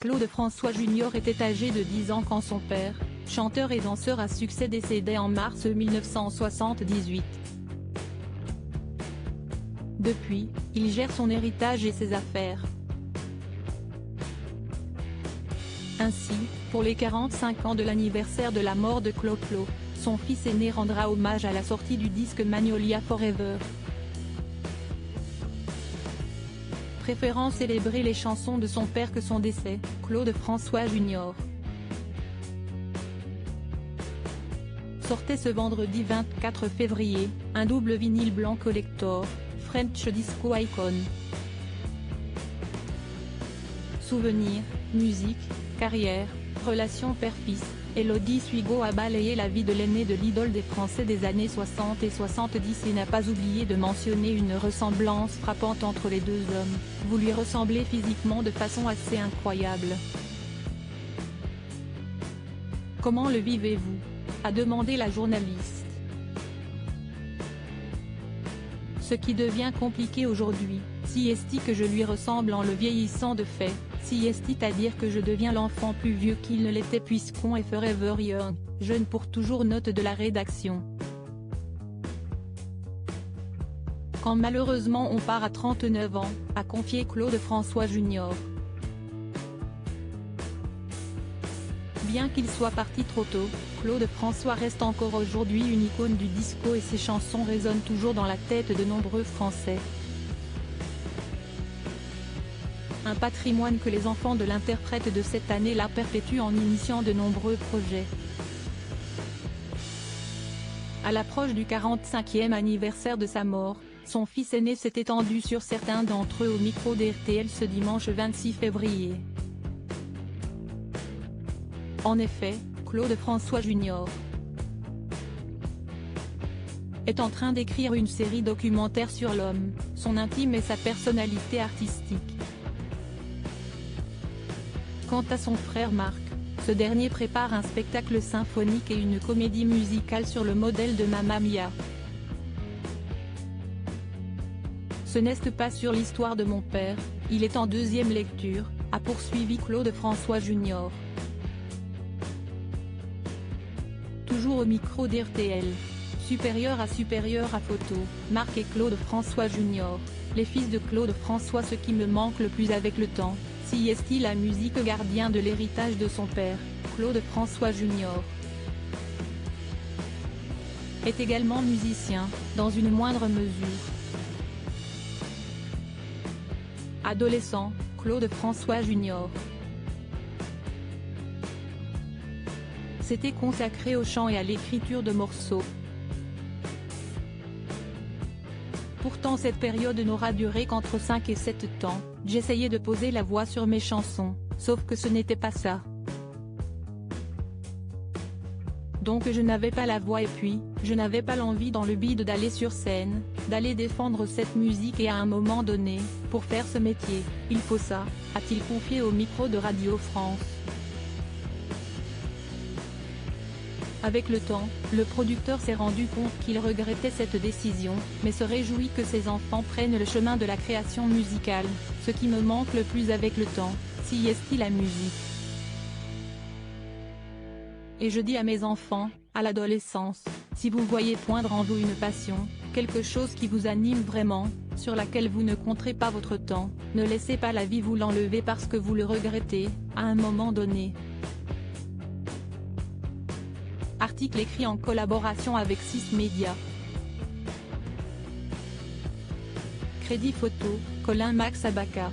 Claude François Jr. était âgé de 10 ans quand son père, chanteur et danseur à succès décédait en mars 1978. Depuis, il gère son héritage et ses affaires. Ainsi, pour les 45 ans de l'anniversaire de la mort de Clo-Clo, son fils aîné rendra hommage à la sortie du disque Magnolia Forever. Préférant célébrer les chansons de son père que son décès, Claude François Jr. sortait ce vendredi 24 février, un double vinyle blanc collector, French Disco Icon. Souvenirs, musique, carrière, relations père-fils, Élodie Suigo a balayé la vie de l'aîné de l'idole des Français des années 60 et 70 et n'a pas oublié de mentionner une ressemblance frappante entre les deux hommes, vous lui ressemblez physiquement de façon assez incroyable. Comment le vivez-vous ? A demandé la journaliste. Ce qui devient compliqué aujourd'hui, si est-il que je lui ressemble en le vieillissant de fait, si est-il à dire que je deviens l'enfant plus vieux qu'il ne l'était puisqu'on est forever young, jeune pour toujours. Note de la rédaction. Quand malheureusement on part à 39 ans, a confié Claude François Jr. Bien qu'il soit parti trop tôt, Claude François reste encore aujourd'hui une icône du disco et ses chansons résonnent toujours dans la tête de nombreux Français. Un patrimoine que les enfants de l'interprète de cette année-là perpétuent en initiant de nombreux projets. À l'approche du 45e anniversaire de sa mort, son fils aîné s'est étendu sur certains d'entre eux au micro d'RTL ce dimanche 26 février. En effet, Claude François Jr. est en train d'écrire une série documentaire sur l'homme, son intime et sa personnalité artistique. Quant à son frère Marc, ce dernier prépare un spectacle symphonique et une comédie musicale sur le modèle de Mamma Mia. Ce n'est pas sur l'histoire de mon père, il est en deuxième lecture, a poursuivi Claude François Jr. Toujours au micro d'RTL. Supérieur à photo, Marc et Claude François Jr., les fils de Claude François. Ce qui me manque le plus avec le temps, si est-il la musique gardien de l'héritage de son père, Claude François Jr. est également musicien, dans une moindre mesure. Adolescent, Claude François Jr. s'était consacré au chant et à l'écriture de morceaux. Pourtant cette période n'aura duré qu'entre 5 et 7 ans, j'essayais de poser la voix sur mes chansons, sauf que ce n'était pas ça. Donc je n'avais pas la voix et puis, je n'avais pas l'envie dans le bide d'aller sur scène, d'aller défendre cette musique et à un moment donné, pour faire ce métier, il faut ça, a-t-il confié au micro de Radio France. Avec le temps, le producteur s'est rendu compte qu'il regrettait cette décision, mais se réjouit que ses enfants prennent le chemin de la création musicale. Ce qui me manque le plus avec le temps, si est-il la musique. Et je dis à mes enfants, à l'adolescence, si vous voyez poindre en vous une passion, quelque chose qui vous anime vraiment, sur laquelle vous ne compterez pas votre temps, ne laissez pas la vie vous l'enlever parce que vous le regrettez, à un moment donné. Article écrit en collaboration avec 6 Médias. Crédit photo, Colin Max Abaca.